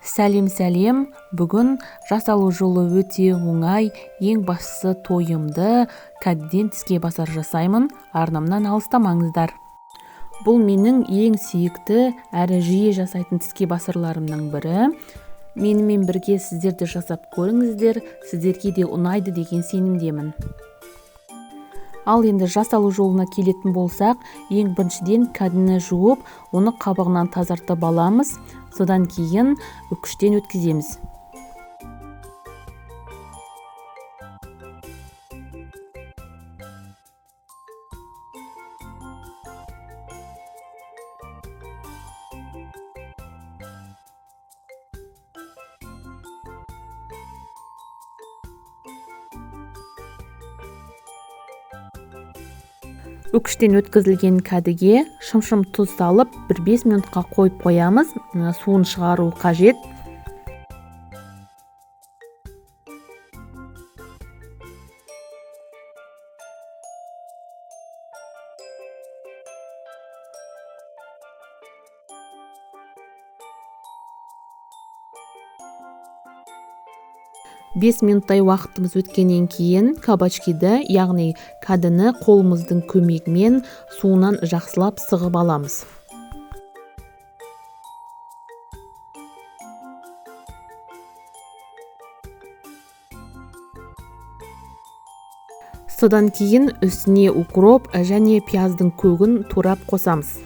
Сәлем. Бүгін жасалу жолы өте оңай, ең бастысы тойымды кәдеден тіске басар жасаймын. Арнамнан алыстамаңыздар. Бұл менің ең сүйікті әрі жиі жасайтын тіске басарларымның бірі. Менімен бірге сіздер де жасап көріңіздер, сіздерге де ұнайды деген сенімдемін. Ал енді жасалу жолына келетін болсақ, ең біріншіден кәдені жуып, оны қабығынан тазартып аламыз. Содан кейін үкіштен өткіземіз. Үкіштен өткізілген кәдіге шым тұз салып 1-5 минутқа қойып қоямыз. Суын шығару қажет. Бес минуттай уақытымыз өткеннен кейін кабачкиді, яғни кәдіні қолымыздың көмегімен суынан жақсылап сығып аламыз. Содан кейін үстіне укроп және пияздың көгін турап қосамыз.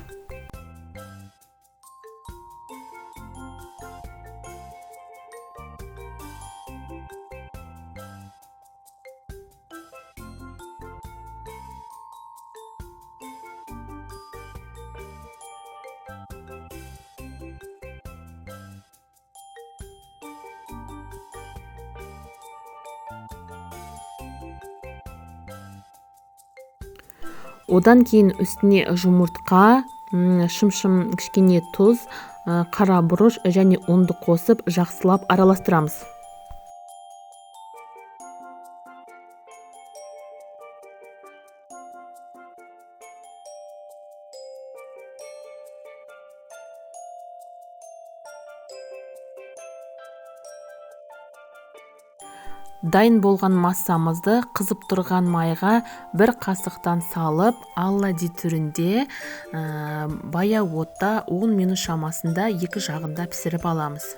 Одан кейін үстіне жұмыртқа, шым кішкене тұз, қара бұрыш және ұнды қосып жақсылап араластырамыз. Дайын болған массамызды қызып тұрған майға бір қасықтан салып, оладьи түрінде баяу отта 10 минут шамасында екі жағында пісіріп аламыз.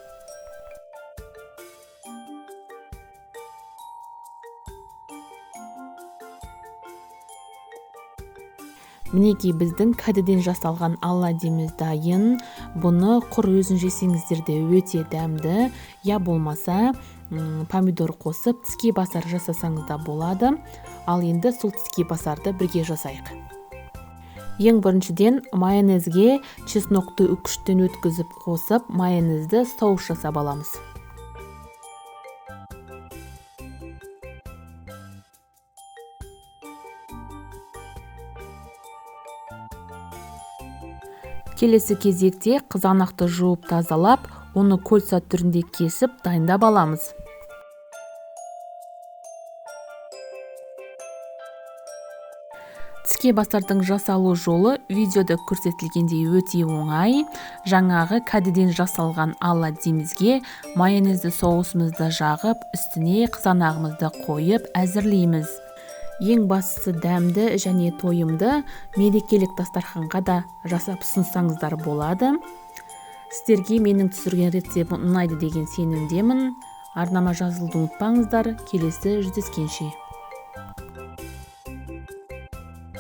Мінекей біздің кәдеден жасалған оладьиміз дайын. Бұны құр өзін жесеңіздер де өте дәмді, я болмаса помидор қосып тіске басар жасасаңыз да болады. Ал енді сол тіске басарды бірге жасайық. Ең біріншіден майонезге чеснокты үкіштен өткізіп қосып, майонезді соус жасап аламыз. Келесі кезекте қызанақты жуып тазалап, оны кольца түрінде кесіп дайындап аламыз. Тіске басардың жасалу жолы видеода көрсетілгендей өте оңай. Жаңағы кәдеден жасалған оладьимізге майонезді соусымызды жағып, үстіне қызанағымызды қойып әзірлейміз. Ең бастысы дәмді және тойымды мерекелік дастарханға да жасап ұсынсаңыздар болады. Сіздерге менің түсірген рецептім ұнайды деген сенімдемін. Арнама жазылуды ұмытпаңыздар. Келесі жүздескенше.